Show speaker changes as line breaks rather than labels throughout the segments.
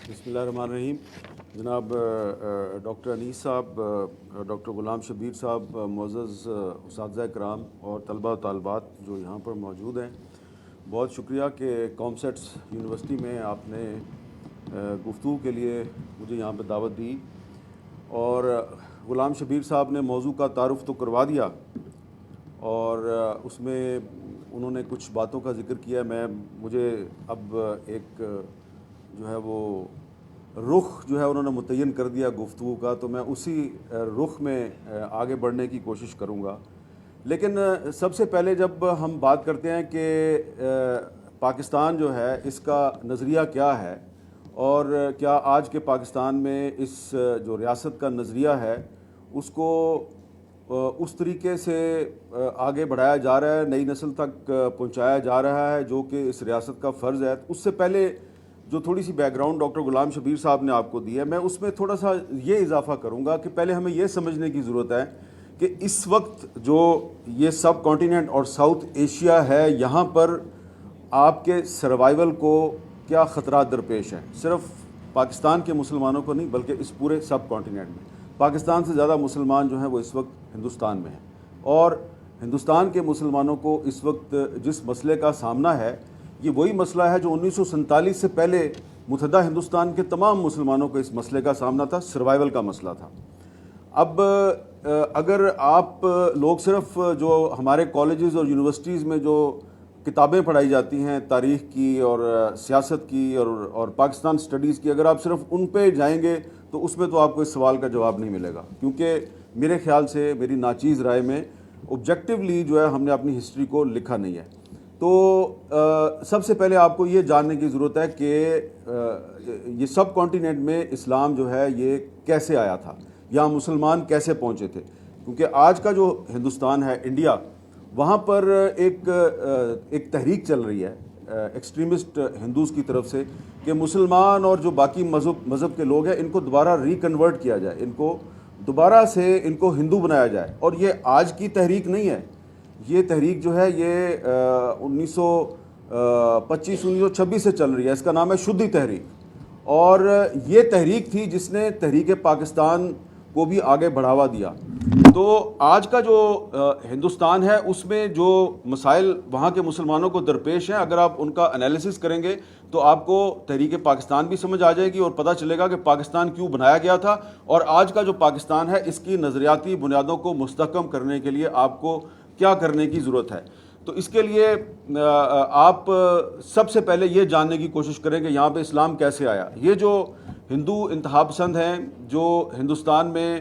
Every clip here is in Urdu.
بسم اللہ الرحمن الرحیم. جناب ڈاکٹر انیس صاحب، ڈاکٹر غلام شبیر صاحب، معزز اساتذہ کرام اور طلبہ و طالبات جو یہاں پر موجود ہیں، بہت شکریہ کہ کامسیٹس یونیورسٹی میں آپ نے گفتگو کے لیے مجھے یہاں پہ دعوت دی. اور غلام شبیر صاحب نے موضوع کا تعارف تو کروا دیا اور اس میں انہوں نے کچھ باتوں کا ذکر کیا. مجھے اب ایک جو ہے وہ رخ جو ہے انہوں نے متعین کر دیا گفتگو کا، تو میں اسی رخ میں آگے بڑھنے کی کوشش کروں گا. لیکن سب سے پہلے جب ہم بات کرتے ہیں کہ پاکستان جو ہے اس کا نظریہ کیا ہے اور کیا آج کے پاکستان میں اس جو ریاست کا نظریہ ہے اس کو اس طریقے سے آگے بڑھایا جا رہا ہے، نئی نسل تک پہنچایا جا رہا ہے جو کہ اس ریاست کا فرض ہے. اس سے پہلے جو تھوڑی سی back ground doctor Ghulam Shabbir صاحب نے آپ کو دی ہے، میں اس میں تھوڑا سا یہ اضافہ کروں گا کہ پہلے ہمیں یہ سمجھنے کی ضرورت ہے کہ اس وقت جو یہ سب کانٹیننٹ اور ساؤتھ ایشیا ہے، یہاں پر آپ کے سروائیول کو کیا خطرات درپیش ہیں. صرف پاکستان کے مسلمانوں کو نہیں بلکہ اس پورے سب کانٹیننٹ میں. پاکستان سے زیادہ مسلمان جو ہیں وہ اس وقت ہندوستان میں ہیں، اور ہندوستان کے مسلمانوں کو اس وقت جس مسئلے کا سامنا ہے یہ وہی مسئلہ ہے جو 1947 سے پہلے متحدہ ہندوستان کے تمام مسلمانوں کو اس مسئلے کا سامنا تھا، سروائیول کا مسئلہ تھا. اب اگر آپ لوگ صرف جو ہمارے کالجز اور یونیورسٹیز میں جو کتابیں پڑھائی جاتی ہیں تاریخ کی اور سیاست کی اور پاکستان سٹڈیز کی، اگر آپ صرف ان پہ جائیں گے تو اس میں تو آپ کو اس سوال کا جواب نہیں ملے گا، کیونکہ میرے خیال سے، میری ناچیز رائے میں، آبجیکٹیولی جو ہے ہم نے اپنی ہسٹری کو لکھا نہیں ہے. تو سب سے پہلے آپ کو یہ جاننے کی ضرورت ہے کہ یہ سب کانٹیننٹ میں اسلام جو ہے یہ کیسے آیا تھا، یہاں مسلمان کیسے پہنچے تھے. کیونکہ آج کا جو ہندوستان ہے، انڈیا، وہاں پر ایک تحریک چل رہی ہے ایکسٹریمسٹ ہندوز کی طرف سے کہ مسلمان اور جو باقی مذہب کے لوگ ہیں ان کو دوبارہ ریکنورٹ کیا جائے، ان کو دوبارہ سے ان کو ہندو بنایا جائے. اور یہ آج کی تحریک نہیں ہے، یہ تحریک جو ہے یہ 1925-1926 سے چل رہی ہے. اس کا نام ہے شدھی تحریک، اور یہ تحریک تھی جس نے تحریک پاکستان کو بھی آگے بڑھاوا دیا. تو آج کا جو ہندوستان ہے اس میں جو مسائل وہاں کے مسلمانوں کو درپیش ہیں، اگر آپ ان کا انالیسس کریں گے تو آپ کو تحریک پاکستان بھی سمجھ آ جائے گی اور پتہ چلے گا کہ پاکستان کیوں بنایا گیا تا، اور آج کا جو پاکستان ہے اس کی نظریاتی بنیادوں کو مستحکم کرنے کے لیے آپ کو کیا کرنے کی ضرورت ہے. تو اس کے لیے آپ سب سے پہلے یہ جاننے کی کوشش کریں کہ یہاں پہ اسلام کیسے آیا. یہ جو ہندو انتہا پسند ہیں جو ہندوستان میں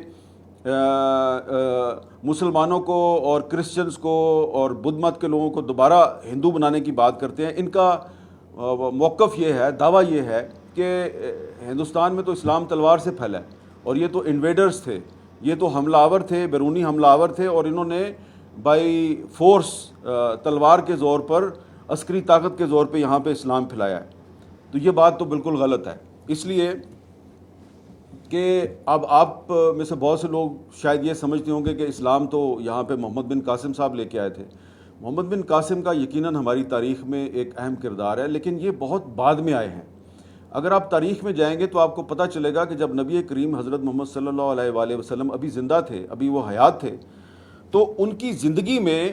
مسلمانوں کو اور کرسچنز کو اور بدھ مت کے لوگوں کو دوبارہ ہندو بنانے کی بات کرتے ہیں، ان کا موقف یہ ہے، دعویٰ یہ ہے کہ ہندوستان میں تو اسلام تلوار سے پھیلا ہے، اور یہ تو انویڈرز تھے، یہ تو حملہ آور تھے، بیرونی حملہ آور تھے، اور انہوں نے بائی فورس تلوار کے زور پر، عسکری طاقت کے زور پہ یہاں پہ اسلام پھیلایا ہے. تو یہ بات تو بالکل غلط ہے، اس لیے کہ اب آپ میں سے بہت سے لوگ شاید یہ سمجھتے ہوں گے کہ اسلام تو یہاں پہ محمد بن قاسم صاحب لے کے آئے تھے. محمد بن قاسم کا یقیناً ہماری تاریخ میں ایک اہم کردار ہے، لیکن یہ بہت بعد میں آئے ہیں. اگر آپ تاریخ میں جائیں گے تو آپ کو پتہ چلے گا کہ جب نبی کریم حضرت محمد صلی اللہ علیہ وآلہ وسلم ابھی زندہ تھے، ابھی وہ حیات تھے، تو ان کی زندگی میں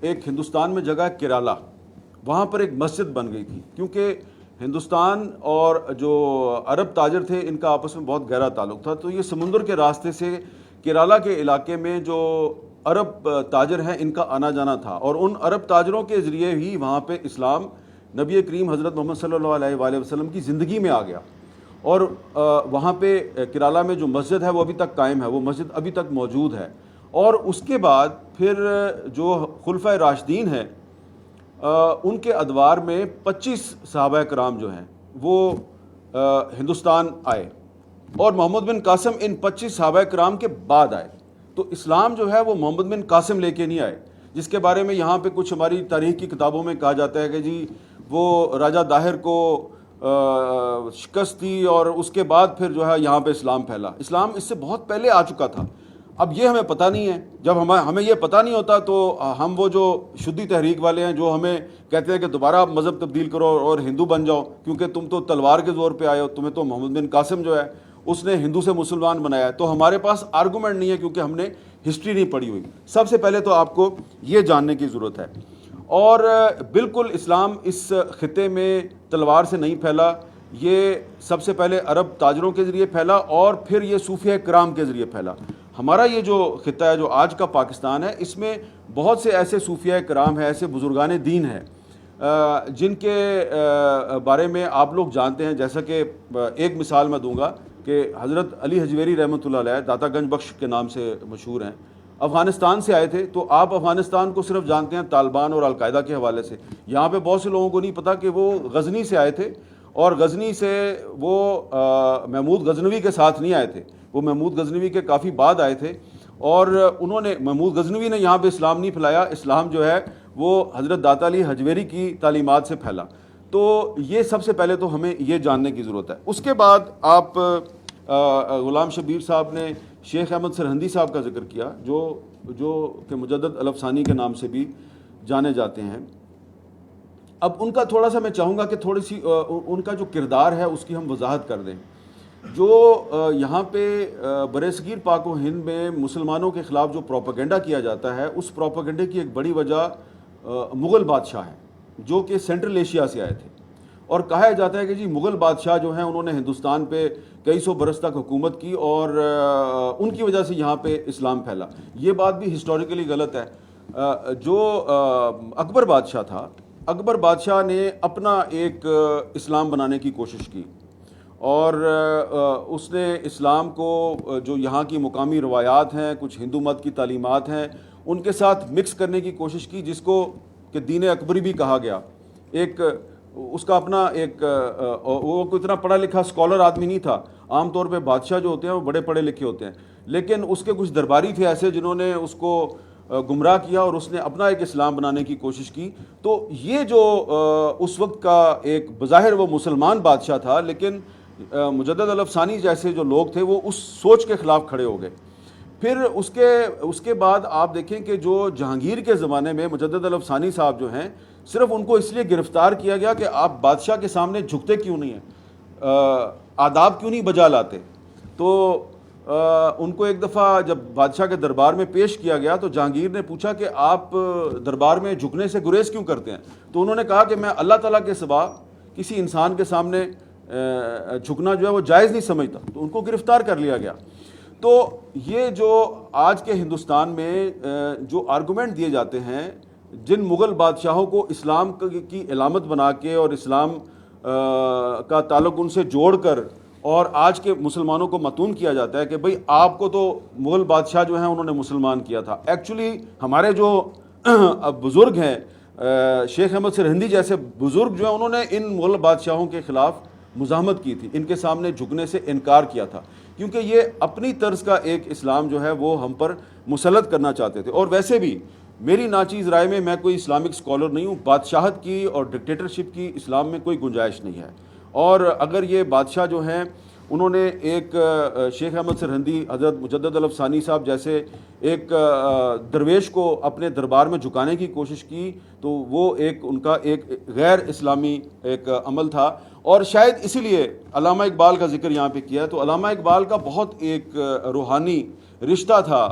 ایک ہندوستان میں جگہ کیرالہ، وہاں پر ایک مسجد بن گئی تھی. کیونکہ ہندوستان اور جو عرب تاجر تھے ان کا آپس میں بہت گہرا تعلق تھا، تو یہ سمندر کے راستے سے کیرالہ کے علاقے میں جو عرب تاجر ہیں ان کا آنا جانا تھا، اور ان عرب تاجروں کے ذریعے ہی وہاں پہ اسلام نبی کریم حضرت محمد صلی اللہ علیہ وآلہ وسلم کی زندگی میں آ گیا. اور وہاں پہ کیرالہ میں جو مسجد ہے وہ ابھی تک قائم ہے، وہ مسجد ابھی تک موجود ہے. اور اس کے بعد پھر جو خلفۂ راشدین ہیں ان کے ادوار میں 25 صحابہ کرام جو ہیں وہ ہندوستان آئے، اور محمد بن قاسم ان 25 صحابہ کرام کے بعد آئے. تو اسلام جو ہے وہ محمد بن قاسم لے کے نہیں آئے، جس کے بارے میں یہاں پہ کچھ ہماری تاریخ کی کتابوں میں کہا جاتا ہے کہ جی وہ راجہ داہر کو شکست دی اور اس کے بعد پھر جو ہے یہاں پہ اسلام پھیلا. اسلام اس سے بہت پہلے آ چکا تھا. اب یہ ہمیں پتہ نہیں ہے. جب ہمیں یہ پتہ نہیں ہوتا تو ہم وہ جو شدی تحریک والے ہیں جو ہمیں کہتے ہیں کہ دوبارہ آپ مذہب تبدیل کرو اور ہندو بن جاؤ کیونکہ تم تو تلوار کے زور پہ آئے ہو, تمہیں تو محمد بن قاسم جو ہے اس نے ہندو سے مسلمان بنایا ہے. تو ہمارے پاس آرگومنٹ نہیں ہے کیونکہ ہم نے ہسٹری نہیں پڑھی ہوئی. سب سے پہلے تو آپ کو یہ جاننے کی ضرورت ہے. اور بالکل اسلام اس خطے میں تلوار سے نہیں پھیلا, یہ سب سے پہلے عرب تاجروں کے ذریعے پھیلا اور پھر یہ صوفیہ کرام کے ذریعے پھیلا. ہمارا یہ جو خطہ ہے جو آج کا پاکستان ہے اس میں بہت سے ایسے صوفیہ کرام ہیں, ایسے بزرگان دین ہیں جن کے بارے میں آپ لوگ جانتے ہیں. جیسا کہ ایک مثال میں دوں گا کہ حضرت علی حجویری رحمۃ اللہ علیہ داتا گنج بخش کے نام سے مشہور ہیں, افغانستان سے آئے تھے. تو آپ افغانستان کو صرف جانتے ہیں طالبان اور القاعدہ کے حوالے سے. یہاں پہ بہت سے لوگوں کو نہیں پتہ کہ وہ غزنی سے آئے تھے اور غزنی سے وہ محمود غزنوی کے ساتھ نہیں آئے تھے, وہ محمود غزنوی کے کافی بعد آئے تھے. اور انہوں نے محمود غزنوی نے یہاں پہ اسلام نہیں پھیلایا, اسلام جو ہے وہ حضرت داتا علی حجویری کی تعلیمات سے پھیلا. تو یہ سب سے پہلے تو ہمیں یہ جاننے کی ضرورت ہے. اس کے بعد آپ غلام شبیر صاحب نے شیخ احمد سرہندی صاحب کا ذکر کیا جو کہ مجدد الف ثانی کے نام سے بھی جانے جاتے ہیں. اب ان کا تھوڑا سا میں چاہوں گا کہ تھوڑی سی ان کا جو کردار ہے اس کی ہم وضاحت کر دیں. جو یہاں پہ برصغیر پاک و ہند میں مسلمانوں کے خلاف جو پروپیگنڈا کیا جاتا ہے اس پروپیگنڈے کی ایک بڑی وجہ مغل بادشاہ ہیں جو کہ سینٹرل ایشیا سے آئے تھے. اور کہا جاتا ہے کہ جی مغل بادشاہ جو ہیں انہوں نے ہندوستان پہ کئی سو برس تک حکومت کی اور ان کی وجہ سے یہاں پہ اسلام پھیلا. یہ بات بھی ہسٹوریکلی غلط ہے. جو اکبر بادشاہ تھا, اکبر بادشاہ نے اپنا ایک اسلام بنانے کی کوشش کی اور اس نے اسلام کو جو یہاں کی مقامی روایات ہیں, کچھ ہندو مت کی تعلیمات ہیں, ان کے ساتھ مکس کرنے کی کوشش کی جس کو کہ دین اکبری بھی کہا گیا. ایک اس کا اپنا ایک وہ کوئی اتنا پڑھا لکھا اسکالر آدمی نہیں تھا. عام طور پہ بادشاہ جو ہوتے ہیں وہ بڑے پڑھے لکھے ہوتے ہیں, لیکن اس کے کچھ درباری تھے ایسے جنہوں نے اس کو گمراہ کیا اور اس نے اپنا ایک اسلام بنانے کی کوشش کی. تو یہ جو اس وقت کا ایک بظاہر وہ مسلمان بادشاہ تھا, لیکن مجدد الف ثانی جیسے جو لوگ تھے وہ اس سوچ کے خلاف کھڑے ہو گئے. پھر اس کے بعد آپ دیکھیں کہ جو جہانگیر کے زمانے میں مجدد الف ثانی صاحب جو ہیں صرف ان کو اس لیے گرفتار کیا گیا کہ آپ بادشاہ کے سامنے جھکتے کیوں نہیں ہیں, آداب کیوں نہیں بجا لاتے. تو ان کو ایک دفعہ جب بادشاہ کے دربار میں پیش کیا گیا تو جہانگیر نے پوچھا کہ آپ دربار میں جھکنے سے گریز کیوں کرتے ہیں. تو انہوں نے کہا کہ میں اللہ تعالیٰ کے سوا کسی انسان کے سامنے جھکنا جو ہے وہ جائز نہیں سمجھتا. تو ان کو گرفتار کر لیا گیا. تو یہ جو آج کے ہندوستان میں جو آرگومنٹ دیے جاتے ہیں, جن مغل بادشاہوں کو اسلام کی علامت بنا کے اور اسلام کا تعلق ان سے جوڑ کر اور آج کے مسلمانوں کو متون کیا جاتا ہے کہ بھئی آپ کو تو مغل بادشاہ جو ہیں انہوں نے مسلمان کیا تھا. ایکچولی ہمارے جو بزرگ ہیں شیخ احمد سرہندی جیسے بزرگ جو ہیں انہوں نے ان مغل بادشاہوں کے خلاف مزاحمت کی تھی, ان کے سامنے جھکنے سے انکار کیا تھا کیونکہ یہ اپنی طرز کا ایک اسلام جو ہے وہ ہم پر مسلط کرنا چاہتے تھے. اور ویسے بھی میری ناچیز رائے میں کوئی اسلامک اسکالر نہیں ہوں, بادشاہت کی اور ڈکٹیٹرشپ کی اسلام میں کوئی گنجائش نہیں ہے. اور اگر یہ بادشاہ جو ہیں انہوں نے ایک شیخ احمد سرہندی, حضرت مجدد الف ثانی صاحب جیسے ایک درویش کو اپنے دربار میں جھکانے کی کوشش کی تو وہ ایک ان کا ایک غیر اسلامی ایک عمل تھا. اور شاید اسی لیے علامہ اقبال کا ذکر یہاں پہ کیا ہے. تو علامہ اقبال کا بہت ایک روحانی رشتہ تھا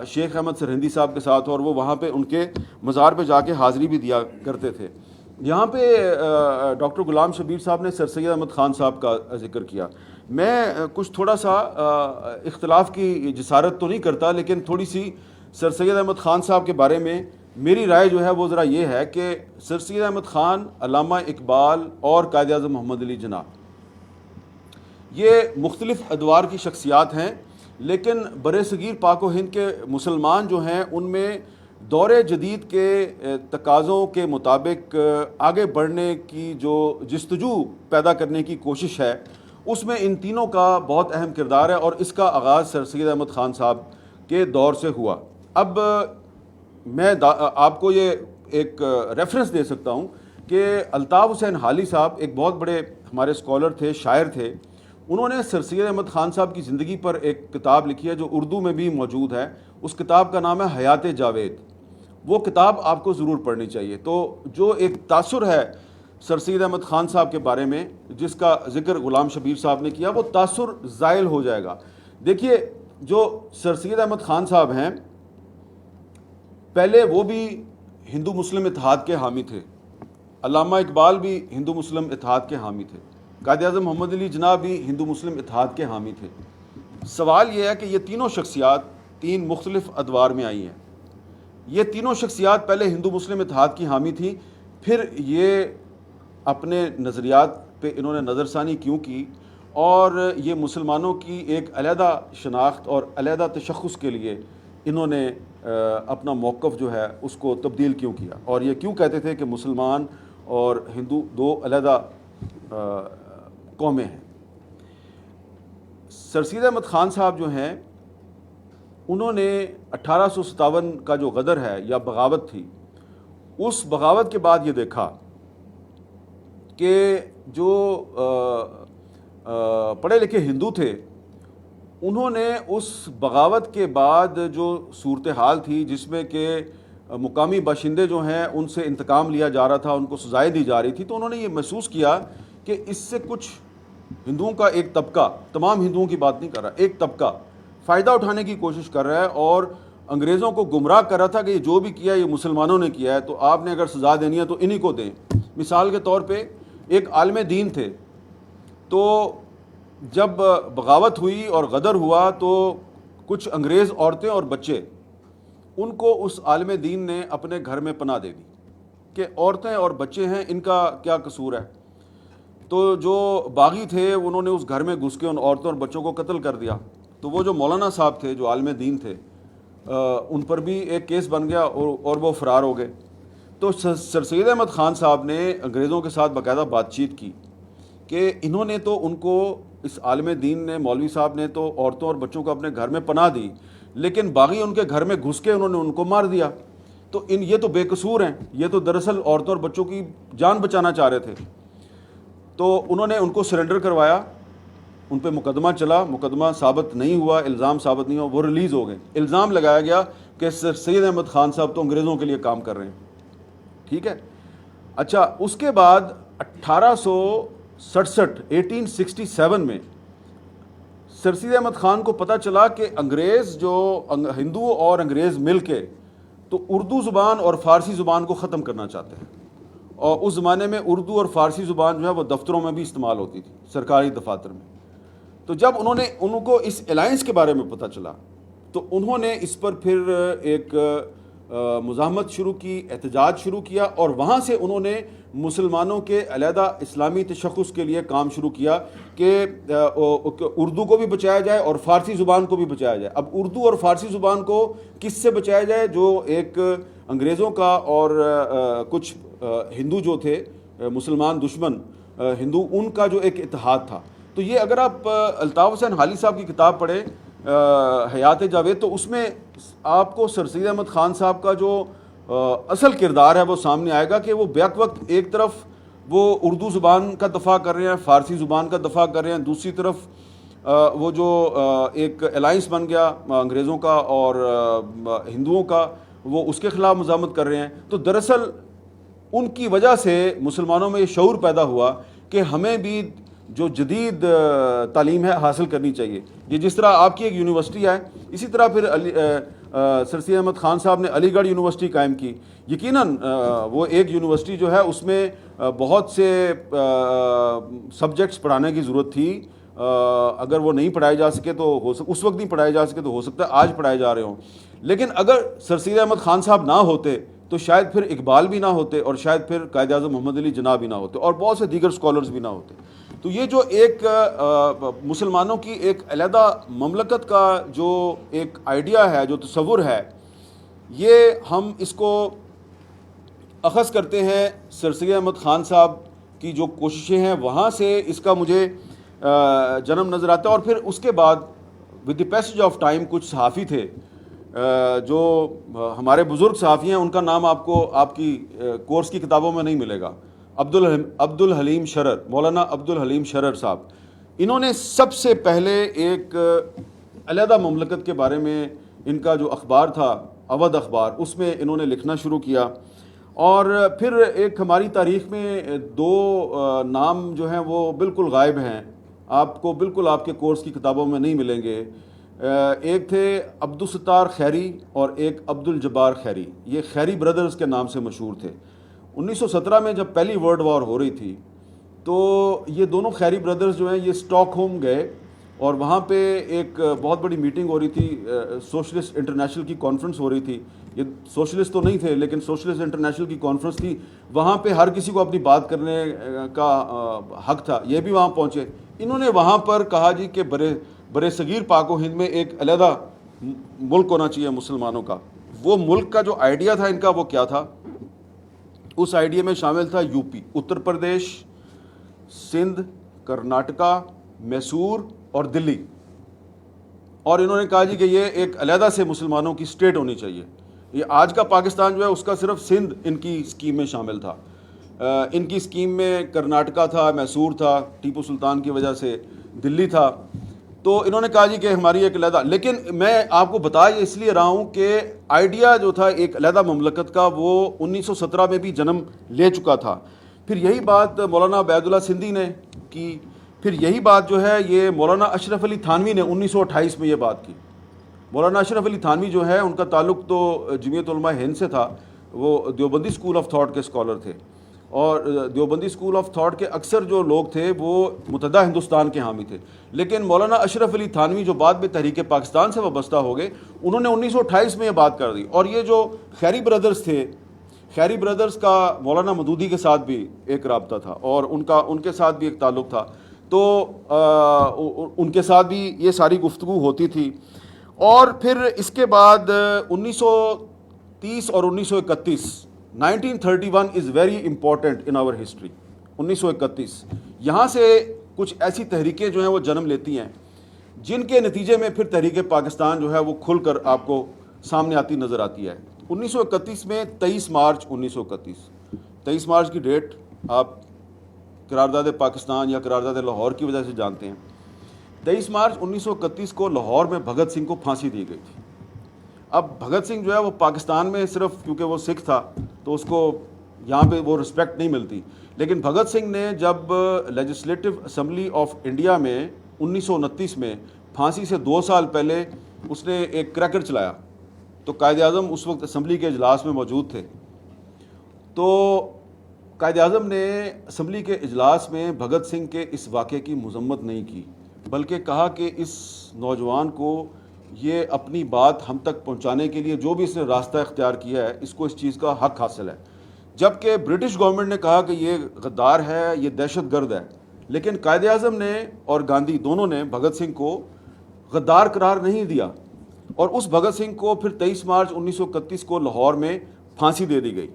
شیخ احمد سرہندی صاحب کے ساتھ اور وہ وہاں پہ ان کے مزار پہ جا کے حاضری بھی دیا کرتے تھے. یہاں پہ ڈاکٹر غلام شبیر صاحب نے سر سید احمد خان صاحب کا ذکر کیا. میں کچھ تھوڑا سا اختلاف کی جسارت تو نہیں کرتا, لیکن تھوڑی سی سر سید احمد خان صاحب کے بارے میں میری رائے جو ہے وہ ذرا یہ ہے کہ سر سید احمد خان, علامہ اقبال اور قائد اعظم محمد علی جناح یہ مختلف ادوار کی شخصیات ہیں, لیکن برصغیر پاک و ہند کے مسلمان جو ہیں ان میں دور جدید کے تقاضوں کے مطابق آگے بڑھنے کی جو جستجو پیدا کرنے کی کوشش ہے اس میں ان تینوں کا بہت اہم کردار ہے. اور اس کا آغاز سر سید احمد خان صاحب کے دور سے ہوا. اب میں آپ کو یہ ایک ریفرنس دے سکتا ہوں کہ الطاف حسین حالی صاحب ایک بہت بڑے ہمارے اسکالر تھے, شاعر تھے. انہوں نے سر سید احمد خان صاحب کی زندگی پر ایک کتاب لکھی ہے جو اردو میں بھی موجود ہے. اس کتاب کا نام ہے حیات جاوید. وہ کتاب آپ کو ضرور پڑھنی چاہیے. تو جو ایک تاثر ہے سر سید احمد خان صاحب کے بارے میں جس کا ذکر غلام شبیر صاحب نے کیا, وہ تاثر زائل ہو جائے گا. دیکھیے جو سر سید احمد خان صاحب ہیں, پہلے وہ بھی ہندو مسلم اتحاد کے حامی تھے. علامہ اقبال بھی ہندو مسلم اتحاد کے حامی تھے. قائد اعظم محمد علی جناح بھی ہندو مسلم اتحاد کے حامی تھے. سوال یہ ہے کہ یہ تینوں شخصیات تین مختلف ادوار میں آئی ہیں. یہ تینوں شخصیات پہلے ہندو مسلم اتحاد کی حامی تھی, پھر یہ اپنے نظریات پہ انہوں نے نظر ثانی کیوں کی, اور یہ مسلمانوں کی ایک علیحدہ شناخت اور علیحدہ تشخص کے لیے انہوں نے اپنا موقف جو ہے اس کو تبدیل کیوں کیا, اور یہ کیوں کہتے تھے کہ مسلمان اور ہندو دو علیحدہ قومیں ہیں. سر سید احمد خان صاحب جو ہیں انہوں نے 1857 کا جو غدر ہے یا بغاوت تھی, اس بغاوت کے بعد یہ دیکھا کہ جو پڑھے لکھے ہندو تھے انہوں نے اس بغاوت کے بعد جو صورتحال تھی جس میں کہ مقامی باشندے جو ہیں ان سے انتقام لیا جا رہا تھا, ان کو سزائیں دی جا رہی تھی, تو انہوں نے یہ محسوس کیا کہ اس سے کچھ ہندوؤں کا ایک طبقہ, تمام ہندوؤں کی بات نہیں کر رہا, ایک طبقہ فائدہ اٹھانے کی کوشش کر رہا ہے اور انگریزوں کو گمراہ کر رہا تھا کہ یہ جو بھی کیا یہ مسلمانوں نے کیا ہے, تو آپ نے اگر سزا دینی ہے تو انہی کو دیں. مثال کے طور پہ ایک عالم دین تھے, تو جب بغاوت ہوئی اور غدر ہوا تو کچھ انگریز عورتیں اور بچے, ان کو اس عالم دین نے اپنے گھر میں پناہ دے دی کہ عورتیں اور بچے ہیں, ان کا کیا قصور ہے. تو جو باغی تھے انہوں نے اس گھر میں گھس کے ان عورتوں اور بچوں کو قتل کر دیا. تو وہ جو مولانا صاحب تھے جو عالم دین تھے ان پر بھی ایک کیس بن گیا اور وہ فرار ہو گئے. تو سر سید احمد خان صاحب نے انگریزوں کے ساتھ باقاعدہ بات چیت کی کہ انہوں نے تو ان کو, اس عالم دین نے, مولوی صاحب نے تو عورتوں اور بچوں کو اپنے گھر میں پناہ دی, لیکن باغی ان کے گھر میں گھس کے انہوں نے ان کو مار دیا. تو یہ تو بے قصور ہیں, یہ تو دراصل عورتوں اور بچوں کی جان بچانا چاہ رہے تھے. تو انہوں نے ان کو سرنڈر کروایا, ان پہ مقدمہ چلا, مقدمہ ثابت نہیں ہوا, الزام ثابت نہیں ہوا, وہ ریلیز ہو گئے. الزام لگایا گیا کہ سر سید احمد خان صاحب تو انگریزوں کے لیے کام کر رہے ہیں. ٹھیک ہے. اچھا, اس کے بعد 1867 میں سر سید احمد خان کو پتہ چلا کہ انگریز جو ہندو اور انگریز مل کے تو اردو زبان اور فارسی زبان کو ختم کرنا چاہتے ہیں. اور اس زمانے میں اردو اور فارسی زبان جو ہے وہ دفتروں میں بھی استعمال ہوتی تھی, سرکاری دفاتر میں. تو جب ان کو اس الائنس کے بارے میں پتہ چلا تو انہوں نے اس پر پھر ایک مزاحمت شروع کی, احتجاج شروع کیا, اور وہاں سے انہوں نے مسلمانوں کے علیحدہ اسلامی تشخص کے لیے کام شروع کیا کہ اردو کو بھی بچایا جائے اور فارسی زبان کو بھی بچایا جائے. اب اردو اور فارسی زبان کو کس سے بچایا جائے؟ جو ایک انگریزوں کا اور کچھ ہندو جو تھے مسلمان دشمن ہندو, ان کا جو ایک اتحاد تھا. تو یہ اگر آپ الطاف حسین حالی صاحب کی کتاب پڑھیں حیات جاوید, تو اس میں آپ کو سر سید احمد خان صاحب کا جو اصل کردار ہے وہ سامنے آئے گا کہ وہ بیک وقت ایک طرف وہ اردو زبان کا دفاع کر رہے ہیں, فارسی زبان کا دفاع کر رہے ہیں, دوسری طرف وہ جو ایک الائنس بن گیا انگریزوں کا اور ہندوؤں کا, وہ اس کے خلاف مزاحمت کر رہے ہیں. تو دراصل ان کی وجہ سے مسلمانوں میں یہ شعور پیدا ہوا کہ ہمیں بھی جو جدید تعلیم ہے حاصل کرنی چاہیے. یہ جس طرح آپ کی ایک یونیورسٹی ہے, اسی طرح پھر سر سید احمد خان صاحب نے علی گڑھ یونیورسٹی قائم کی. یقیناً وہ ایک یونیورسٹی جو ہے اس میں بہت سے سبجیکٹس پڑھانے کی ضرورت تھی. اگر وہ نہیں پڑھائے جا سکے تو اس وقت نہیں پڑھائے جا سکے تو ہو سکتا ہے آج پڑھائے جا رہے ہوں. لیکن اگر سر سید احمد خان صاحب نہ ہوتے تو شاید پھر اقبال بھی نہ ہوتے, اور شاید پھر قائد اعظم محمد علی جناح بھی نہ ہوتے, اور بہت سے دیگر اسکالرز بھی نہ ہوتے. تو یہ جو ایک مسلمانوں کی ایک علیحدہ مملکت کا جو ایک آئیڈیا ہے, جو تصور ہے, یہ ہم اس کو اخذ کرتے ہیں سر سید احمد خان صاحب کی جو کوششیں ہیں وہاں سے اس کا مجھے جنم نظر آتا ہے. اور پھر اس کے بعد with the passage of time کچھ صحافی تھے جو ہمارے بزرگ صحافی ہیں, ان کا نام آپ کو آپ کی کورس کی کتابوں میں نہیں ملے گا. عبد الحلیم شرر, مولانا عبد الحلیم شرر صاحب, انہوں نے سب سے پہلے ایک علیحدہ مملکت کے بارے میں ان کا جو اخبار تھا اودھ اخبار، اس میں انہوں نے لکھنا شروع کیا. اور پھر ایک ہماری تاریخ میں دو نام جو ہیں وہ بالکل غائب ہیں، آپ کو بالکل آپ کے کورس کی کتابوں میں نہیں ملیں گے. ایک تھے عبدالستار خیری اور ایک عبد الجبار خیری. یہ خیری برادرز کے نام سے مشہور تھے. 1917 میں جب پہلی ورلڈ وار ہو رہی تھی تو یہ دونوں خیری برادرز جو ہیں یہ اسٹاک ہوم گئے اور وہاں پہ ایک بہت بڑی میٹنگ ہو رہی تھی، سوشلسٹ انٹرنیشنل کی کانفرنس ہو رہی تھی. یہ سوشلسٹ تو نہیں تھے لیکن سوشلسٹ انٹرنیشنل کی کانفرنس تھی. وہاں پہ ہر کسی کو اپنی بات کرنے کا حق تھا. یہ بھی وہاں پہنچے. انہوں نے وہاں پر کہا جی کہ برے صغیر پاک و ہند میں ایک علیحدہ ملک ہونا چاہیے مسلمانوں کا. وہ ملک کا جو آئیڈیا تھا ان کا وہ کیا تھا؟ اس آئیڈیا میں شامل تھا یو پی، اتر پردیش، سندھ، کرناٹکا، میسور اور دلی. اور انہوں نے کہا جی کہ یہ ایک علیحدہ سے مسلمانوں کی اسٹیٹ ہونی چاہیے. یہ آج کا پاکستان جو ہے اس کا صرف سندھ ان کی اسکیم میں شامل تھا. ان کی اسکیم میں کرناٹکا تھا، میسور تھا ٹیپو سلطان کی وجہ سے، دلی تھا. تو انہوں نے کہا جی کہ ہماری ایک علیحدہ، لیکن میں آپ کو بتا یہ اس لیے رہا ہوں کہ آئیڈیا جو تھا ایک علیحدہ مملکت کا وہ 1917 میں بھی جنم لے چکا تھا. پھر یہی بات مولانا عبید اللہ سندھی نے کی. پھر یہی بات جو ہے یہ مولانا اشرف علی تھانوی نے 1928 میں یہ بات کی. مولانا اشرف علی تھانوی جو ہے ان کا تعلق تو جمعیت علماء ہند سے تھا. وہ دیوبندی اسکول آف تھاٹ کے اسکالر تھے اور دیوبندی اسکول آف تھاٹ کے اکثر جو لوگ تھے وہ متحدہ ہندوستان کے حامی تھے. لیکن مولانا اشرف علی تھانوی جو بعد میں تحریک پاکستان سے وابستہ ہو گئے، انہوں نے 1928 میں یہ بات کر دی. اور یہ جو خیری برادرز تھے، خیری برادرز کا مولانا مودودی کے ساتھ بھی ایک رابطہ تھا اور ان کے ساتھ بھی ایک تعلق تھا. تو ان کے ساتھ بھی یہ ساری گفتگو ہوتی تھی. اور پھر اس کے بعد 1930 اور 1931، 1931 is very important in our history. 1931 یہاں سے کچھ ایسی تحریکیں جو ہیں وہ جنم لیتی ہیں جن کے نتیجے میں پھر تحریک پاکستان جو ہے وہ کھل کر آپ کو سامنے آتی نظر آتی ہے. 1931 میں 23 مارچ 23 مارچ کی ڈیٹ آپ قرارداد پاکستان یا قرارداد لاہور کی وجہ سے جانتے ہیں. 23 مارچ 1931 کو لاہور میں بھگت سنگھ کو پھانسی دی گئی تھی. اب بھگت سنگھ جو ہے وہ پاکستان میں صرف کیونکہ وہ سکھ تھا تو اس کو یہاں پہ وہ رسپیکٹ نہیں ملتی. لیکن بھگت سنگھ نے جب لیجسلیٹو اسمبلی آف انڈیا میں 1929 میں پھانسی سے 2 سال پہلے اس نے ایک کریکر چلایا تو قائد اعظم اس وقت اسمبلی کے اجلاس میں موجود تھے. تو قائد اعظم نے اسمبلی کے اجلاس میں بھگت سنگھ کے اس واقعے کی مذمت نہیں کی بلکہ کہا کہ اس نوجوان کو یہ اپنی بات ہم تک پہنچانے کے لیے جو بھی اس نے راستہ اختیار کیا ہے اس کو اس چیز کا حق حاصل ہے. جبکہ برٹش گورنمنٹ نے کہا کہ یہ غدار ہے، یہ دہشت گرد ہے. لیکن قائد اعظم نے اور گاندھی دونوں نے بھگت سنگھ کو غدار قرار نہیں دیا اور اس بھگت سنگھ کو پھر 23 مارچ 1931 کو لاہور میں پھانسی دے دی گئی.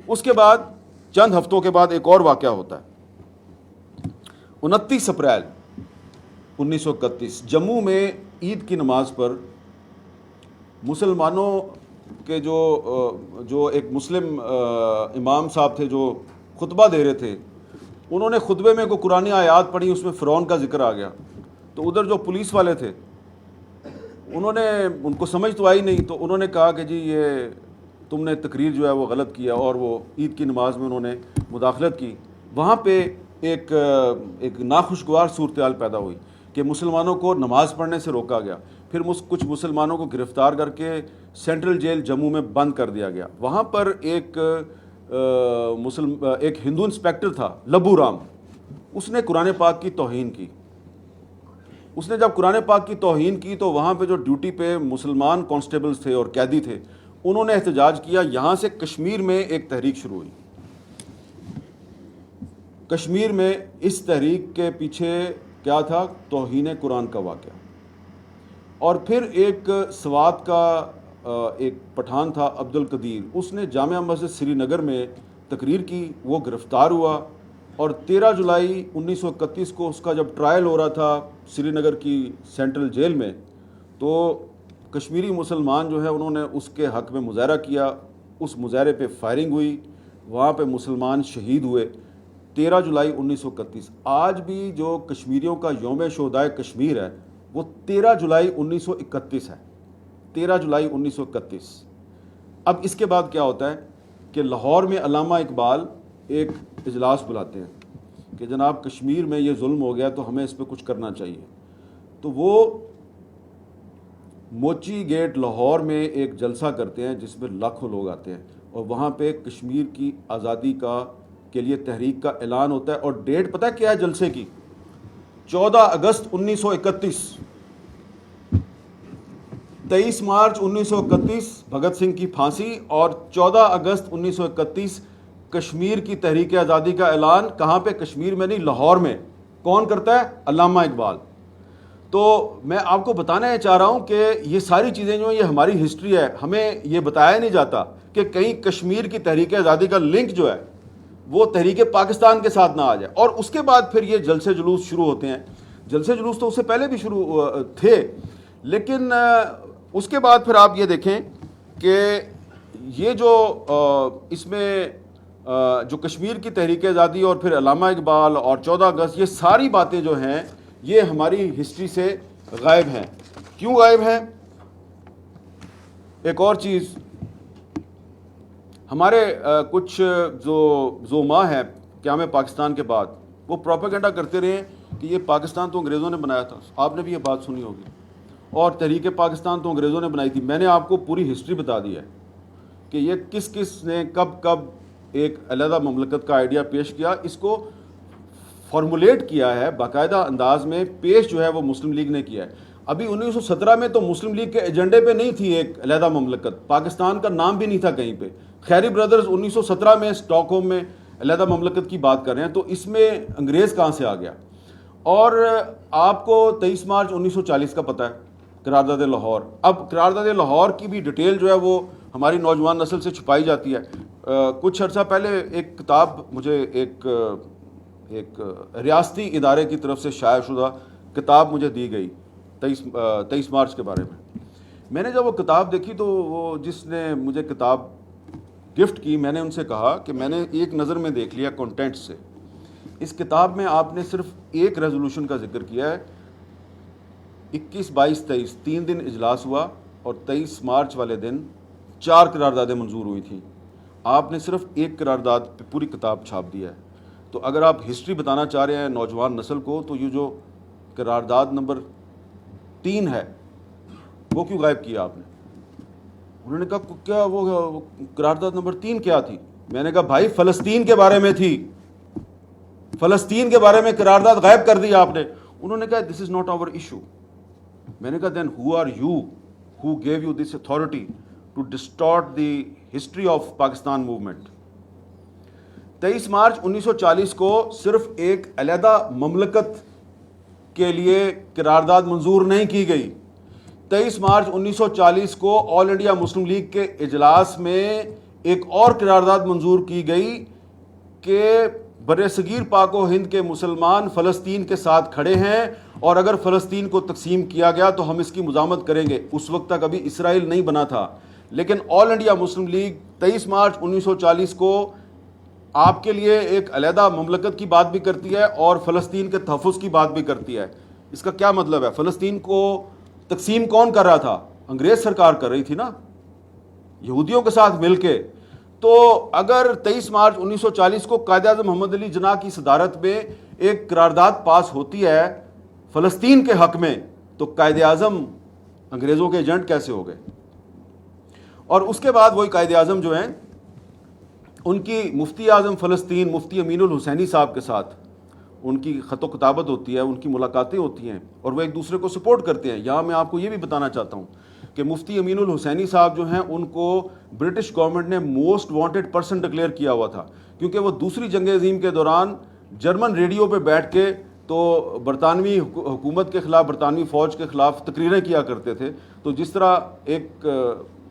اس کے بعد چند ہفتوں کے بعد ایک اور واقعہ ہوتا ہے. 29 اپریل 1931 جموں میں عید کی نماز پر مسلمانوں کے جو ایک مسلم امام صاحب تھے جو خطبہ دے رہے تھے، انہوں نے خطبے میں کوئی قرآن آیات پڑھی، اس میں فرعون کا ذکر آ گیا. تو ادھر جو پولیس والے تھے ان کو سمجھ تو آئی نہیں، تو انہوں نے کہا کہ جی یہ تم نے تقریر جو ہے وہ غلط کیا اور وہ عید کی نماز میں انہوں نے مداخلت کی. وہاں پہ ایک ناخوشگوار صورتحال پیدا ہوئی کہ مسلمانوں کو نماز پڑھنے سے روکا گیا. پھر کچھ مسلمانوں کو گرفتار کر کے سینٹرل جیل جموں میں بند کر دیا گیا. وہاں پر ایک ہندو انسپیکٹر تھا لبو رام، اس نے قرآن پاک کی توہین کی. اس نے جب قرآن پاک کی توہین کی تو وہاں پہ جو ڈیوٹی پہ مسلمان کانسٹیبلز تھے اور قیدی تھے انہوں نے احتجاج کیا. یہاں سے کشمیر میں ایک تحریک شروع ہوئی. کشمیر میں اس تحریک کے پیچھے کیا تھا؟ توہین قرآن کا واقعہ. اور پھر ایک سوات کا ایک پٹھان تھا عبد القدیر، اس نے جامعہ مسجد سری نگر میں تقریر کی، وہ گرفتار ہوا. اور 13 جولائی 1931 کو اس کا جب ٹرائل ہو رہا تھا سری نگر کی سینٹرل جیل میں، تو کشمیری مسلمان جو ہے انہوں نے اس کے حق میں مظاہرہ کیا. اس مظاہرے پہ فائرنگ ہوئی، وہاں پہ مسلمان شہید ہوئے. 13 جولائی 1931. آج بھی جو کشمیریوں کا یوم شہدائے کشمیر ہے وہ 13 جولائی 1931 ہے. 13 جولائی 1931. اب اس کے بعد کیا ہوتا ہے کہ لاہور میں علامہ اقبال ایک اجلاس بلاتے ہیں کہ جناب کشمیر میں یہ ظلم ہو گیا تو ہمیں اس پہ کچھ کرنا چاہیے. تو وہ موچی گیٹ لاہور میں ایک جلسہ کرتے ہیں جس میں لاکھوں لوگ آتے ہیں, اور وہاں پہ کشمیر کی آزادی کے لیے تحریک کا اعلان ہوتا ہے. اور ڈیٹ پتہ کیا ہے جلسے کی؟ 14 اگست 1931. 23 مارچ 1931 بھگت سنگھ کی پھانسی, اور 14 اگست 1931 کشمیر کی تحریک آزادی کا اعلان. کہاں پہ؟ کشمیر میں نہیں, لاہور میں. کون کرتا ہے؟ علامہ اقبال. تو میں آپ کو بتانا چاہ رہا ہوں کہ یہ ساری چیزیں جو ہیں یہ ہماری ہسٹری ہے, ہمیں یہ بتایا نہیں جاتا کہ کہیں کشمیر کی تحریک آزادی کا لنک جو ہے وہ تحریک پاکستان کے ساتھ نہ آ جائے. اور اس کے بعد پھر یہ جلسے جلوس شروع ہوتے ہیں. جلسے جلوس تو اس سے پہلے بھی شروع تھے, لیکن اس کے بعد پھر آپ یہ دیکھیں کہ یہ جو اس میں جو کشمیر کی تحریک آزادی اور پھر علامہ اقبال اور 14 اگست, یہ ساری باتیں جو ہیں یہ ہماری ہسٹری سے غائب ہیں. کیوں غائب ہیں؟ ایک اور چیز, ہمارے کچھ جو ماں ہیں قیام پاکستان کے بعد, وہ پروپیگنڈا کرتے رہے کہ یہ پاکستان تو انگریزوں نے بنایا تھا. آپ نے بھی یہ بات سنی ہوگی. اور تحریک پاکستان تو انگریزوں نے بنائی تھی. میں نے آپ کو پوری ہسٹری بتا دی ہے کہ یہ کس کس نے کب ایک علیحدہ مملکت کا آئیڈیا پیش کیا. اس کو فارمولیٹ کیا ہے باقاعدہ انداز میں, پیش جو ہے وہ مسلم لیگ نے کیا ہے. ابھی 1917 میں تو مسلم لیگ کے ایجنڈے پہ نہیں تھی ایک علیحدہ مملکت, پاکستان کا نام بھی نہیں تھا کہیں پہ. خیری برادرز 1917 میں اسٹاک ہوم میں علیحدہ مملکت کی بات کر رہے ہیں, تو اس میں انگریز کہاں سے آ گیا؟ اور آپ کو 23 مارچ 1940 کا پتہ ہے, قرارداد لاہور. اب قرارداد لاہور کی بھی ڈیٹیل جو ہے وہ ہماری نوجوان نسل سے چھپائی جاتی ہے. کچھ عرصہ پہلے ایک کتاب مجھے ایک ریاستی ادارے کی طرف سے شائع شدہ کتاب مجھے دی گئی 23 مارچ کے بارے میں. میں نے جب وہ کتاب دیکھی تو وہ جس نے مجھے کتاب گفٹ کی, میں نے ان سے کہا کہ میں نے ایک نظر میں دیکھ لیا کنٹینٹ سے, اس کتاب میں آپ نے صرف ایک ریزولوشن کا ذکر کیا ہے. 21, 22, 23 3 دن اجلاس ہوا, اور 23 مارچ والے دن 4 قراردادیں منظور ہوئی تھیں. آپ نے صرف ایک قرارداد پہ پوری کتاب چھاپ دیا ہے. تو اگر آپ ہسٹری بتانا چاہ رہے ہیں نوجوان نسل کو, تو یہ جو قرارداد نمبر 3 ہے وہ کیوں غائب کیا آپ نے؟ انہوں نے کہا کیا وہ قرارداد نمبر 3 کیا تھی؟ میں نے کہا بھائی فلسطین کے بارے میں تھی, فلسطین کے بارے میں قرارداد غائب کر دی آپ نے. انہوں نے کہا دس از ناٹ آور ایشو. میں نے کہا then who are you who gave you this authority to distort the history of Pakistan movement. 23 مارچ 1940 کو صرف ایک علیحدہ مملکت کے لیے قرارداد منظور نہیں کی گئی. 23 مارچ 1940 کو آل انڈیا مسلم لیگ کے اجلاس میں ایک اور قرارداد منظور کی گئی کہ بر صغیر پاک و ہند کے مسلمان فلسطین کے ساتھ کھڑے ہیں, اور اگر فلسطین کو تقسیم کیا گیا تو ہم اس کی مزاحمت کریں گے. اس وقت تک ابھی اسرائیل نہیں بنا تھا, لیکن آل انڈیا مسلم لیگ 23 مارچ 1940 کو آپ کے لیے ایک علیحدہ مملکت کی بات بھی کرتی ہے اور فلسطین کے تحفظ کی بات بھی کرتی ہے. اس کا کیا مطلب ہے؟ فلسطین کو تقسیم کون کر رہا تھا؟ انگریز سرکار کر رہی تھی نا, یہودیوں کے ساتھ مل کے. تو اگر 23 مارچ 1940 کو قائد اعظم محمد علی جناح کی صدارت میں ایک قرارداد پاس ہوتی ہے فلسطین کے حق میں, تو قائد اعظم انگریزوں کے ایجنٹ کیسے ہو گئے؟ اور اس کے بعد وہی قائد اعظم جو ہیں ان کی مفتی اعظم فلسطین مفتی امین الحسینی صاحب کے ساتھ ان کی خط و کتابت ہوتی ہے, ان کی ملاقاتیں ہوتی ہیں, اور وہ ایک دوسرے کو سپورٹ کرتے ہیں. یہاں میں آپ کو یہ بھی بتانا چاہتا ہوں کہ مفتی امین الحسینی صاحب جو ہیں ان کو برٹش گورنمنٹ نے موسٹ وانٹڈ پرسن ڈکلیئر کیا ہوا تھا, کیونکہ وہ دوسری جنگ عظیم کے دوران جرمن ریڈیو پہ بیٹھ کے تو برطانوی حکومت کے خلاف, برطانوی فوج کے خلاف تقریریں کیا کرتے تھے. تو جس طرح ایک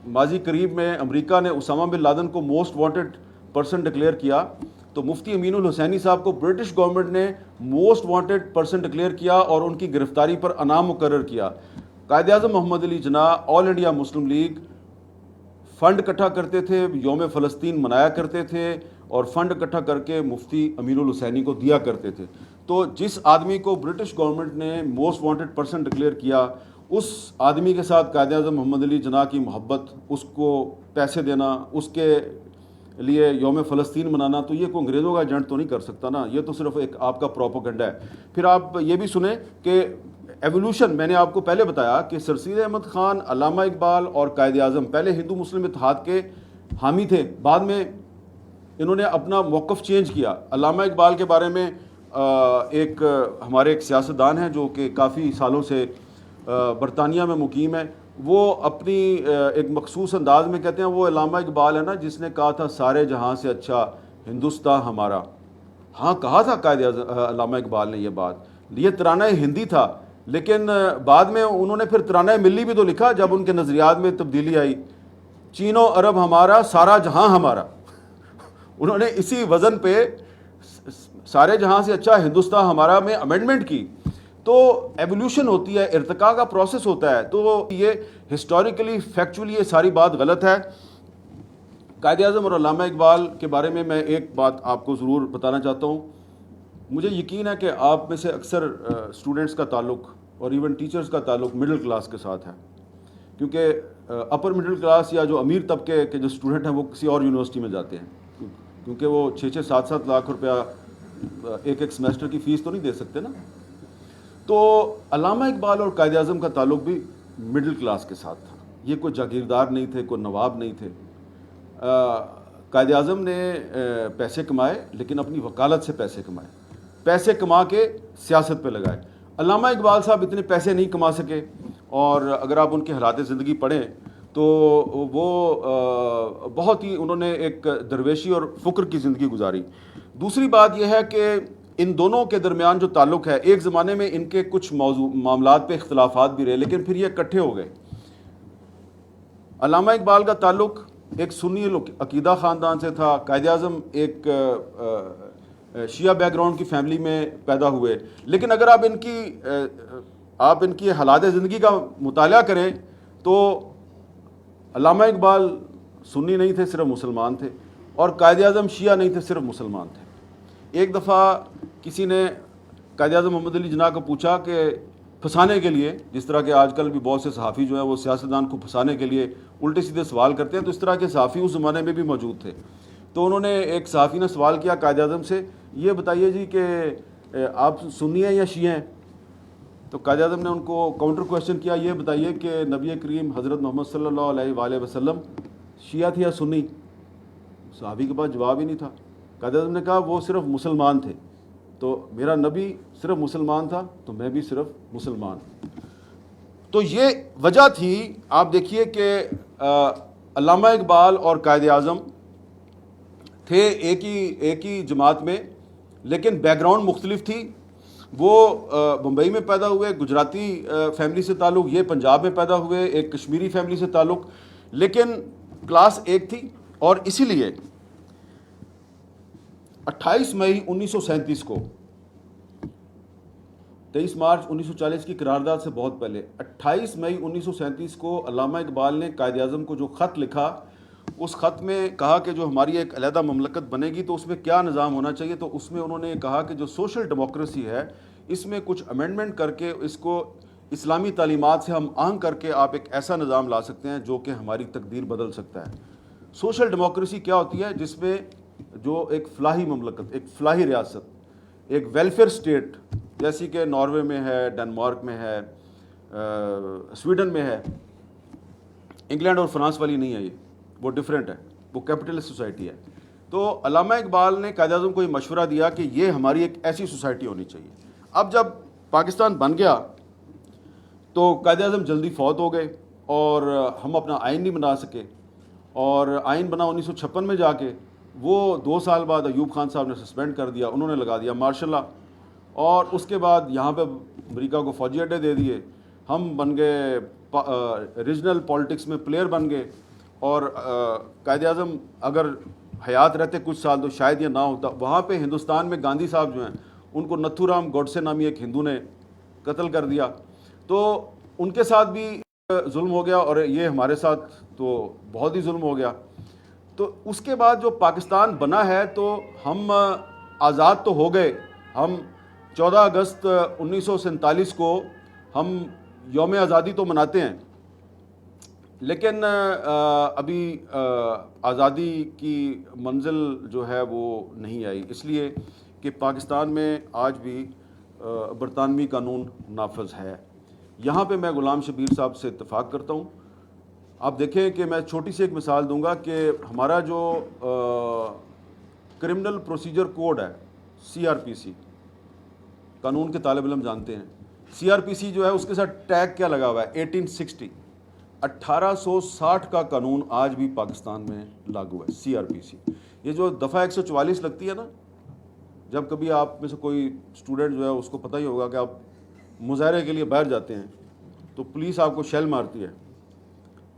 ماضی قریب میں امریکہ نے اسامہ بن لادن کو موسٹ وانٹڈ پرسن ڈکلیئر کیا, تو مفتی امین الحسینی صاحب کو برٹش گورنمنٹ نے موسٹ وانٹڈ پرسن ڈکلیئر کیا اور ان کی گرفتاری پر انعام مقرر کیا. قائد اعظم محمد علی جناح آل انڈیا مسلم لیگ فنڈ اکٹھا کرتے تھے, یوم فلسطین منایا کرتے تھے, اور فنڈ اکٹھا کر کے مفتی امین الحسینی کو دیا کرتے تھے. تو جس آدمی کو برٹش گورنمنٹ نے موسٹ وانٹڈ پرسن ڈکلیئر کیا, اس آدمی کے ساتھ قائد اعظم محمد علی جناح کی محبت, اس کو پیسے دینا, اس کے لیے یوم فلسطین منانا, تو یہ کوئی انگریزوں کا ایجنٹ تو نہیں کر سکتا نا, یہ تو صرف ایک آپ کا پروپیگنڈا ہے. پھر آپ یہ بھی سنیں کہ ایولیوشن, میں نے آپ کو پہلے بتایا کہ سر سید احمد خان, علامہ اقبال اور قائد اعظم پہلے ہندو مسلم اتحاد کے حامی تھے, بعد میں انہوں نے اپنا موقف چینج کیا. علامہ اقبال کے بارے میں ایک ہمارے ایک سیاستدان ہیں جو کہ کافی سالوں سے برطانیہ میں مقیم ہے, وہ اپنی ایک مخصوص انداز میں کہتے ہیں, وہ علامہ اقبال ہے نا جس نے کہا تھا سارے جہاں سے اچھا ہندوستان ہمارا. ہاں کہا تھا قائد علامہ اقبال نے یہ بات, یہ ترانہ ہندی تھا, لیکن بعد میں انہوں نے پھر ترانہ ملی بھی تو لکھا جب ان کے نظریات میں تبدیلی آئی. چین و عرب ہمارا, سارا جہاں ہمارا. انہوں نے اسی وزن پہ سارے جہاں سے اچھا ہندوستان ہمارا میں امینڈمنٹ کی. تو ایولیوشن ہوتی ہے, ارتقاء کا پروسیس ہوتا ہے. تو یہ ہسٹوریکلی فیکچولی یہ ساری بات غلط ہے. قائد اعظم اور علامہ اقبال کے بارے میں ایک بات آپ کو ضرور بتانا چاہتا ہوں. مجھے یقین ہے کہ آپ میں سے اکثر اسٹوڈنٹس کا تعلق اور ایون ٹیچرز کا تعلق مڈل کلاس کے ساتھ ہے, کیونکہ اپر مڈل کلاس یا جو امیر طبقے کے جو اسٹوڈنٹ ہیں وہ کسی اور یونیورسٹی میں جاتے ہیں, کیونکہ وہ 6-6 7-7 لاکھ روپیہ ایک سمیسٹر کی فیس تو نہیں دے سکتے نا. تو علامہ اقبال اور قائد اعظم کا تعلق بھی مڈل کلاس کے ساتھ تھا. یہ کوئی جاگیردار نہیں تھے, کوئی نواب نہیں تھے. قائد اعظم نے پیسے کمائے, لیکن اپنی وکالت سے پیسے کمائے, پیسے کما کے سیاست پہ لگائے. علامہ اقبال صاحب اتنے پیسے نہیں کما سکے, اور اگر آپ ان کے حالات زندگی پڑھیں تو وہ بہت ہی انہوں نے ایک درویشی اور فقر کی زندگی گزاری. دوسری بات یہ ہے کہ ان دونوں کے درمیان جو تعلق ہے, ایک زمانے میں ان کے کچھ معاملات پہ اختلافات بھی رہے, لیکن پھر یہ اکٹھے ہو گئے. علامہ اقبال کا تعلق ایک سنی عقیدہ خاندان سے تھا, قائد اعظم ایک شیعہ بیک گراؤنڈ کی فیملی میں پیدا ہوئے. لیکن اگر آپ ان کی حالات زندگی کا مطالعہ کریں تو علامہ اقبال سنی نہیں تھے, صرف مسلمان تھے, اور قائد اعظم شیعہ نہیں تھے, صرف مسلمان تھے. ایک دفعہ کسی نے قائد اعظم محمد علی جناح کو پوچھا کہ پھنسانے کے لیے, جس طرح کے آج کل بھی بہت سے صحافی جو ہیں وہ سیاستدان کو پھنسانے کے لیے الٹے سیدھے سوال کرتے ہیں, تو اس طرح کے صحافی اس زمانے میں بھی موجود تھے. تو انہوں نے, ایک صحافی نے سوال کیا قائد اعظم سے, یہ بتائیے جی کہ آپ سنی ہیں یا شیعہ ہیں؟ تو قائد اعظم نے ان کو کاؤنٹر کویشچن کیا, یہ بتائیے کہ نبی کریم حضرت محمد صلی اللہ علیہ وآلہ وسلم شیعہ تھے یا سنی؟ صحابی کے پاس جواب ہی نہیں تھا. قائد اعظم نے کہا وہ صرف مسلمان تھے, تو میرا نبی صرف مسلمان تھا تو میں بھی صرف مسلمان. تو یہ وجہ تھی. آپ دیکھیے کہ علامہ اقبال اور قائد اعظم تھے ایک ہی جماعت میں, لیکن بیک گراؤنڈ مختلف تھی. وہ بمبئی میں پیدا ہوئے, گجراتی فیملی سے تعلق, یہ پنجاب میں پیدا ہوئے, ایک کشمیری فیملی سے تعلق, لیکن کلاس ایک تھی. اور اسی لیے 28 مئی 1937 کو, 23 مارچ 1940 کی قرارداد سے بہت پہلے 28 مئی 1937 کو علامہ اقبال نے قائد اعظم کو جو خط لکھا, اس خط میں کہا کہ جو ہماری ایک علیحدہ مملکت بنے گی تو اس میں کیا نظام ہونا چاہیے. تو اس میں انہوں نے کہا کہ جو سوشل ڈیموکریسی ہے اس میں کچھ امینڈمنٹ کر کے اس کو اسلامی تعلیمات سے ہم آہنگ کر کے آپ ایک ایسا نظام لا سکتے ہیں جو کہ ہماری تقدیر بدل سکتا ہے. سوشل ڈیموکریسی کیا ہوتی ہے؟ جس میں جو ایک فلاحی مملکت, ایک فلاحی ریاست, ایک ویلفیئر اسٹیٹ جیسی کہ ناروے میں ہے, ڈنمارک میں ہے, سویڈن میں ہے. انگلینڈ اور فرانس والی نہیں ہے, یہ وہ ڈیفرنٹ ہے, وہ کیپٹلسٹ سوسائٹی ہے. تو علامہ اقبال نے قائد اعظم کو یہ مشورہ دیا کہ یہ ہماری ایک ایسی سوسائٹی ہونی چاہیے. اب جب پاکستان بن گیا تو قائد اعظم جلدی فوت ہو گئے اور ہم اپنا آئین نہیں بنا سکے, اور آئین بنا 1956 میں جا کے, وہ 2 سال بعد ایوب خان صاحب نے سسپینڈ کر دیا, انہوں نے لگا دیا مارشل لا, اور اس کے بعد یہاں پہ امریکہ کو فوجی اڈے دے دیے. ہم بن گئے ریجنل پالیٹکس میں پلیئر بن گئے. اور قائد اعظم اگر حیات رہتے کچھ سال تو شاید یہ نہ ہوتا. وہاں پہ ہندوستان میں گاندھی صاحب جو ہیں ان کو نتھو رام گوڈسے نامی ایک ہندو نے قتل کر دیا, تو ان کے ساتھ بھی ظلم ہو گیا, اور یہ ہمارے ساتھ تو بہت ہی ظلم ہو گیا. تو اس کے بعد جو پاکستان بنا ہے تو ہم آزاد تو ہو گئے. ہم 14 اگست 1947 کو ہم یوم آزادی تو مناتے ہیں, لیکن ابھی آزادی کی منزل جو ہے وہ نہیں آئی, اس لیے کہ پاکستان میں آج بھی برطانوی قانون نافذ ہے. یہاں پہ میں غلام شبیر صاحب سے اتفاق کرتا ہوں. آپ دیکھیں کہ میں چھوٹی سی ایک مثال دوں گا کہ ہمارا جو کرمنل پروسیجر کوڈ ہے, CRPC, قانون کے طالب علم جانتے ہیں, CRPC جو ہے اس کے ساتھ ٹیگ کیا لگا ہوا ہے, 1860, 1860 کا قانون آج بھی پاکستان میں لاگو ہے. CRPC, یہ جو دفعہ 144 لگتی ہے نا, جب کبھی آپ میں سے کوئی اسٹوڈنٹ جو ہے اس کو پتہ ہی ہوگا کہ آپ مظاہرے کے لیے باہر جاتے ہیں تو پولیس آپ کو شیل مارتی ہے,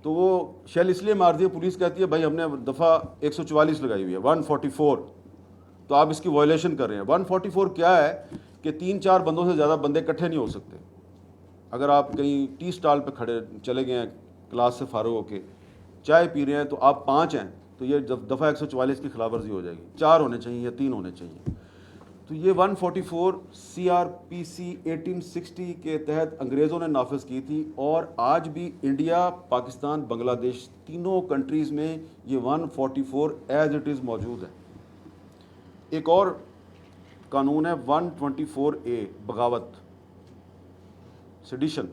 تو وہ شیل اس لیے مارتی ہے, پولیس کہتی ہے بھائی ہم نے دفعہ 144 لگائی ہوئی ہے, 144, تو آپ اس کی وائلیشن کر رہے ہیں. 144 کیا ہے کہ 3-4 بندوں سے زیادہ بندے اکٹھے نہیں ہو سکتے. اگر آپ کہیں ٹی اسٹال پہ کھڑے چلے گئے ہیں کلاس سے فارغ ہو کے, چائے پی رہے ہیں, تو آپ 5 ہیں تو یہ دفعہ 144 کی خلاف ورزی ہو جائے گی. 4 ہونے چاہیے یا 3 ہونے چاہیے. تو یہ 144 CRPC 1860 کے تحت انگریزوں نے نافذ کی تھی, اور آج بھی انڈیا, پاکستان, بنگلہ دیش, تینوں کنٹریز میں یہ 144 ایز اٹ از موجود ہے. ایک اور قانون ہے 124A, بغاوت, سیڈیشن.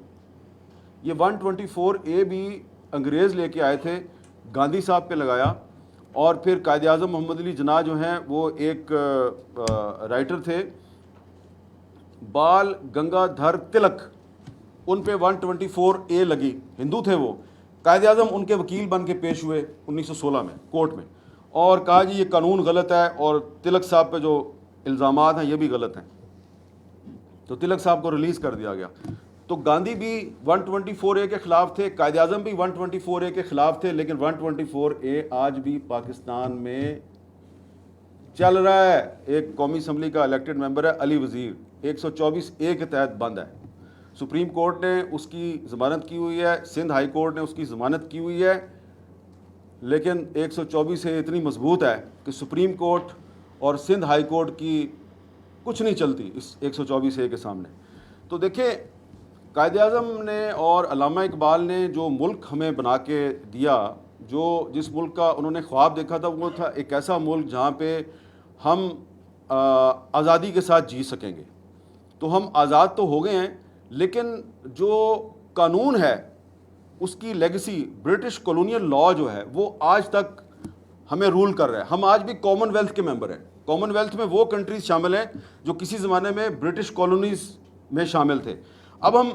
یہ 124A بھی انگریز لے کے آئے تھے, گاندھی صاحب پہ لگایا, اور پھر قائد اعظم محمد علی جناح جو ہیں وہ ایک رائٹر تھے, بال گنگا دھر تلک, ان پہ 124A لگی, ہندو تھے وہ. قائد اعظم ان کے وکیل بن کے پیش ہوئے 1916 میں کورٹ میں, اور کہا جی یہ قانون غلط ہے, اور تلک صاحب پہ جو الزامات ہیں یہ بھی غلط ہیں, تو تلک صاحب کو ریلیز کر دیا گیا. تو گاندھی بھی 124A کے خلاف تھے, قائد اعظم بھی 124A کے خلاف تھے, لیکن 124A آج بھی پاکستان میں چل رہا ہے. ایک قومی اسمبلی کا الیکٹڈ ممبر ہے علی وزیر, 124A کے تحت بند ہے. سپریم کورٹ نے اس کی ضمانت کی ہوئی ہے, سندھ ہائی کورٹ نے اس کی ضمانت کی ہوئی ہے, لیکن 124A اتنی مضبوط ہے کہ سپریم کورٹ اور سندھ ہائی کورٹ کی کچھ نہیں چلتی اس 124A کے سامنے. تو دیکھیں, قائد اعظم نے اور علامہ اقبال نے جو ملک ہمیں بنا کے دیا, جس ملک کا انہوں نے خواب دیکھا تھا, وہ تھا ایک ایسا ملک جہاں پہ ہم آزادی کے ساتھ جی سکیں گے. تو ہم آزاد تو ہو گئے ہیں, لیکن جو قانون ہے اس کی لیگسی, برٹش کالونیل لا جو ہے, وہ آج تک ہمیں رول کر رہا ہے. ہم آج بھی کامن ویلتھ کے ممبر ہیں. کامن ویلتھ میں وہ کنٹریز شامل ہیں جو کسی زمانے میں برٹش کالونیز میں شامل تھے. اب ہم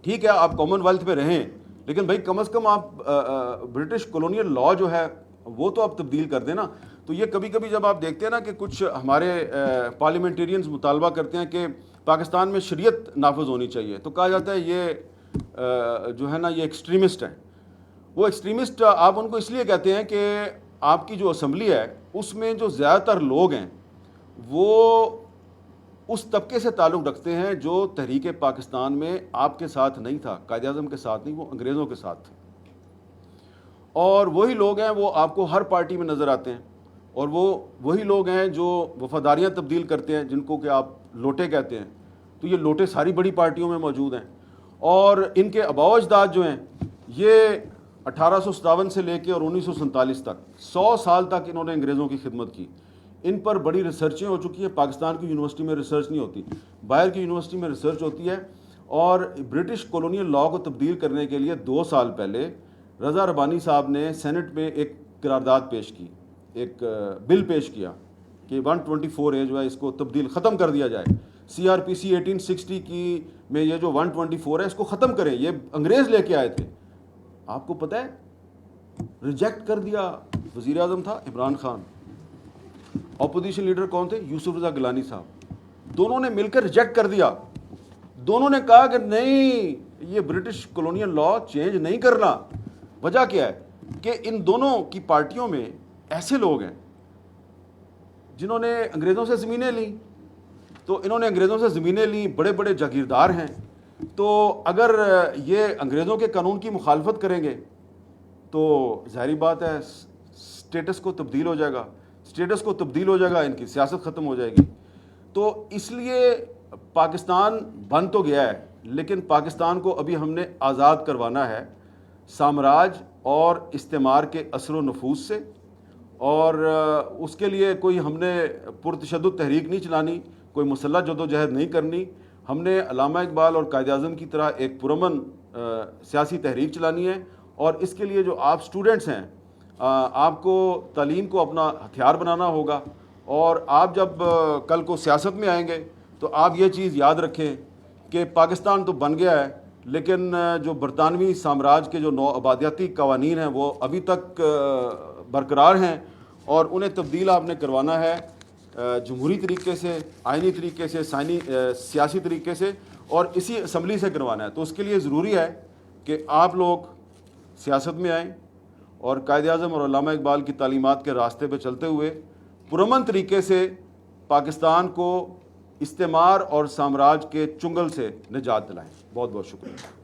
ٹھیک ہے آپ کامن ویلتھ میں رہیں, لیکن بھائی کم از کم آپ برٹش کالونیل لا جو ہے وہ تو آپ تبدیل کر دیں نا. تو یہ کبھی کبھی جب آپ دیکھتے ہیں نا کہ کچھ ہمارے پارلیمنٹیرینز مطالبہ کرتے ہیں کہ پاکستان میں شریعت نافذ ہونی چاہیے, تو کہا جاتا ہے یہ جو ہے نا یہ ایکسٹریمسٹ ہیں. وہ ایکسٹریمسٹ آپ ان کو اس لیے کہتے ہیں کہ آپ کی جو اسمبلی ہے اس میں جو زیادہ تر لوگ ہیں وہ اس طبقے سے تعلق رکھتے ہیں جو تحریک پاکستان میں آپ کے ساتھ نہیں تھا, قائد اعظم کے ساتھ نہیں, وہ انگریزوں کے ساتھ تھے. اور وہی لوگ ہیں وہ آپ کو ہر پارٹی میں نظر آتے ہیں, اور وہی لوگ ہیں جو وفاداریاں تبدیل کرتے ہیں, جن کو کہ آپ لوٹے کہتے ہیں. تو یہ لوٹے ساری بڑی پارٹیوں میں موجود ہیں, اور ان کے آباء و اجداد جو ہیں یہ 1857 سے لے کے اور 1947 تک 100 سال تک انہوں نے انگریزوں کی خدمت کی. ان پر بڑی ریسرچیں ہو چکی ہیں. پاکستان کی یونیورسٹی میں ریسرچ نہیں ہوتی, باہر کی یونیورسٹی میں ریسرچ ہوتی ہے. اور برٹش کالونیل لا کو تبدیل کرنے کے لیے 2 سال پہلے رضا ربانی صاحب نے سینٹ میں ایک قرارداد پیش کی, ایک بل پیش کیا کہ 124A جو ہے اس کو تبدیل ختم کر دیا جائے. CRPC 1860 کی میں یہ جو 124 ہے اس کو ختم کریں, یہ انگریز لے کے آئے تھے. آپ کو پتہ ہے ریجیکٹ کر دیا. وزیر اعظم تھا عمران خان, اپوزیشن لیڈر کون تھے, یوسف رضا گیلانی صاحب. دونوں نے مل کر ریجیکٹ کر دیا. دونوں نے کہا کہ نہیں, یہ برٹش کالونیل لا چینج نہیں کرنا. وجہ کیا ہے کہ ان دونوں کی پارٹیوں میں ایسے لوگ ہیں جنہوں نے انگریزوں سے زمینیں لیں. تو انہوں نے انگریزوں سے زمینیں لیں, بڑے بڑے جاگیردار ہیں. تو اگر یہ انگریزوں کے قانون کی مخالفت کریں گے تو ظاہری بات ہے اسٹیٹس کو تبدیل ہو جائے گا، اسٹیٹس کو تبدیل ہو جائے گا، ان کی سیاست ختم ہو جائے گی. تو اس لیے پاکستان بن تو گیا ہے، لیکن پاکستان کو ابھی ہم نے آزاد کروانا ہے سامراج اور استعمار کے اثر و نفوذ سے. اور اس کے لیے کوئی ہم نے پرتشدد تحریک نہیں چلانی، کوئی مسلح جدوجہد نہیں کرنی. ہم نے علامہ اقبال اور قائد اعظم کی طرح ایک پرامن سیاسی تحریک چلانی ہے. اور اس کے لیے جو آپ اسٹوڈنٹس ہیں، آپ کو تعلیم کو اپنا ہتھیار بنانا ہوگا. اور آپ جب کل کو سیاست میں آئیں گے تو آپ یہ چیز یاد رکھیں کہ پاکستان تو بن گیا ہے، لیکن جو برطانوی سامراج کے جو نو آبادیاتی قوانین ہیں وہ ابھی تک برقرار ہیں، اور انہیں تبدیل آپ نے کروانا ہے جمہوری طریقے سے، آئینی طریقے سے، سیاسی طریقے سے، اور اسی اسمبلی سے کروانا ہے. تو اس کے لیے ضروری ہے کہ آپ لوگ سیاست میں آئیں اور قائد اعظم اور علامہ اقبال کی تعلیمات کے راستے پہ چلتے ہوئے پرامن طریقے سے پاکستان کو استعمار اور سامراج کے چنگل سے نجات دلائیں. بہت بہت شکریہ.